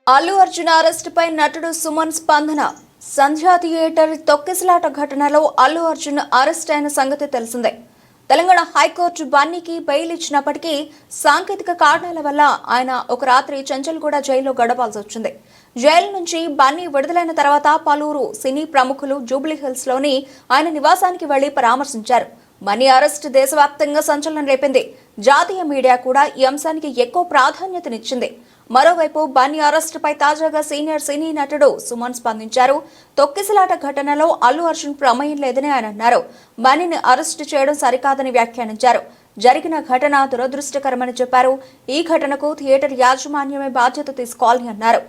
Allu Arjun arrest పై నటుడు సుమన్ స్పందన. సంధ్యా theatre తొక్కిసలాట ఘటనలో అల్లు అర్జున్ అరెస్ట్ అయిన సంగతి తెలిసిందే. తెలంగాణ హైకోర్టు బన్నీకి బెయిల్ ఇచ్చినప్పటికీ సాంకేతిక కారణాల వల్ల ఆయన ఒక రాత్రి చెంచల్గూడ జైల్లో గడపాల్సి వచ్చింది. జైలు నుంచి బన్నీ విడుదలైన తర్వాత పలువురు సినీ ప్రముఖులు జూబ్లీహిల్స్ లోని ఆయన నివాసానికి వెళ్లి పరామర్శించారు. బన్నీ అరెస్ట్ దేశవ్యాప్తంగా సంచలనం రేపింది. జాతీయ మీడియా కూడా ఈ అంశానికి ఎక్కువ ప్రాధాన్యతనిచ్చింది. మరోవైపు బన్నీ అరెస్టుపై తాజాగా సీనియర్ సినీ నటుడు సుమన్ స్పందించారు. తొక్కిసలాట ఘటనలో అల్లు అర్జున్ ప్రమేయం లేదని ఆయన అన్నారు. బన్నీని అరెస్టు చేయడం సరికాదని వ్యాఖ్యానించారు. జరిగిన ఘటన దురదృష్టకరమని చెప్పారు. ఈ ఘటనకు థియేటర్ యాజమాన్యమే బాధ్యత తీసుకోవాలని అన్నారు.